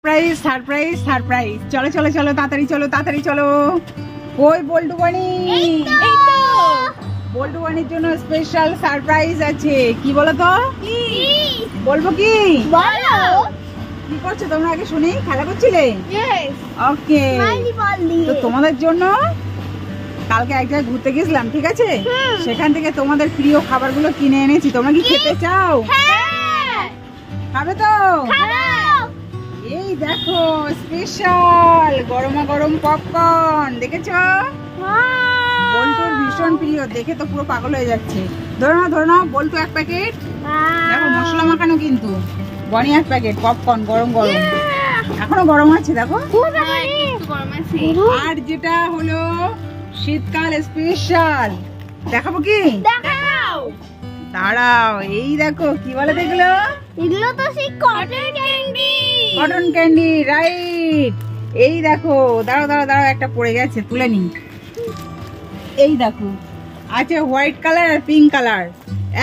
Surprise surprise surprise, চলো চলো চলো তাড়াতাড়ি চলো তাড়াতাড়ি চলো। ওই বল্টু বানি, বল্টু বানির জন্য স্পেশাল সারপ্রাইজ আছে। কি বলো তো? বলবো কি? বলো। কি করছো তোমরা আগে শুনি? খেলা করছিলে? ওকে, তো তোমাদের জন্য কালকে এক জায়গায় ঘুরতে গেছিলাম, ঠিক আছে? সেখান থেকে তোমাদের প্রিয় খাবারগুলো কিনে এনেছি। তোমরা কি খেতে চাও? খাবে তো? এই দেখো স্পেশাল গরমা গরম পপকর্ন, দেখেছো? বল্টুর ভীষণ প্রিয়, দেখে তো পুরো পাগল হয়ে যাচ্ছে। ধরে নাও ধরে নাও, বল্টু এক প্যাকেট, দেখো মশলা মাখানো কিন্তু। বনি এক প্যাকেট পপকর্ন, গরম গরম, এখনো গরম আছে দেখো। আর যেটা হলো শীতকাল স্পেশাল, দেখাবো কি? দাঁড়াও, এই দেখো কি বলে দেখলো? এগুলো তো সেই cotton candy. Cotton candy, right. এই দেখো, দাঁড়াও দাঁড়াও দাঁড়াও, একটা পড়ে গেছে, তুলে নি। এই দেখো আছে হোয়াইট কালার আর পিঙ্ক কালার,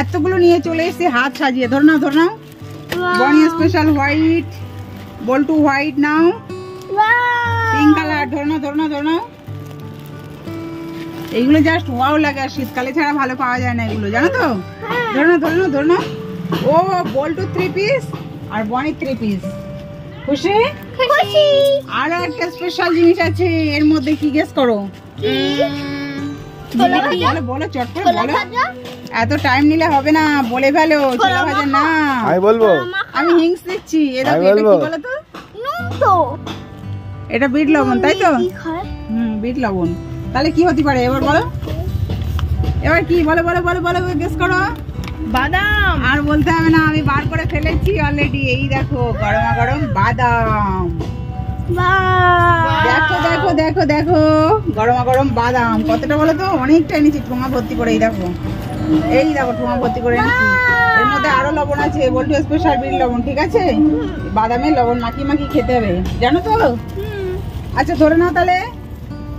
এতগুলো নিয়ে চলে এসেছি হাত সাজিয়ে। ধর নাও ধর নাও, বনি স্পেশাল হোয়াইট, বল্টু হোয়াইট নাও, পিঙ্ক কালার ধর নাও ধর নাও ধর নাও। এইগুলো জাস্ট ওয়াও লাগে, আর শীতকালে ছাড়া ভালো পাওয়া যায় না এগুলো, জানো তো? ধর নাও ধর নাও ধর নাও। ও বল্টু 3 পিস আর বনি 3 পিস। খুশি? খুশি। আরো একটা স্পেশাল জিনিস আছে এর মধ্যে, কি গেস করো? বলো বলো, চট করে বলো, এত টাইম নিলে হবে না, বলে ফেলো। ছোলা ভাজা না, আমি বলবো, আমি হিংস দিচ্ছি। এটা কি বলো তো? নুন তো। এটা বিট লবণ, তাই তো? বিট লবণ। তাহলে কি হতে পারে এবার বলো? এবার কি? বলো বলো বলো বলো, গেস করো। বাদাম। আর বলতে হবে না, আমি বার করে ফেলেছি অলরেডি। এই দেখো গরমা গরম বাদাম, দেখো দেখো দেখো দেখো, গরমা গরম বাদাম। কতটা বলো তো? অনেকটা এনেছি, ঠোঙা ভর্তি করে। এই দেখো, এই দেখো ঠোঙা ভর্তি করে এনেছি। এর মধ্যে আরো লবণ আছে, বল্টু স্পেশাল বিট লবণ, ঠিক আছে? বাদামের লবণ মাখিয়ে মাখিয়ে খেতে হবে, জানো তো? আচ্ছা ধরে নাও, তাহলে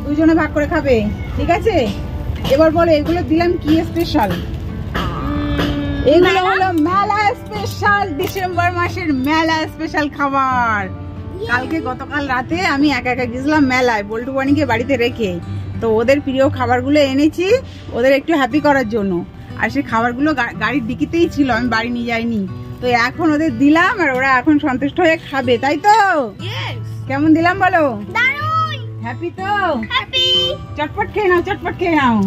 দুজনে ভাগ করে খাবে, ঠিক আছে? এবার বলো এগুলো দিলাম কি স্পেশাল? এগুলো হলো মেলা স্পেশাল, ডিসেম্বর মাসের মেলা স্পেশাল খাবার। কালকে গতকাল রাতে আমি একা একা গেছিলাম মেলায়, বল্টু বানিকে বাড়িতে রেখে। তো ওদের প্রিয় খাবারগুলো এনেছি ওদের একটু হ্যাপি করার জন্য। আর সেই খাবারগুলো গাড়ির ডিকিতেই ছিল, আমি বাড়ি নিয়ে যাইনি। তো এখন ওদের দিলাম, আর ওরা এখন সন্তুষ্ট হয়ে খাবে, তাই তো? কেমন দিলাম বলো? দারুণ। হ্যাপি তো? হ্যাপি। চটপট খেয়ে নাও, চটপট খেয়ে নাও।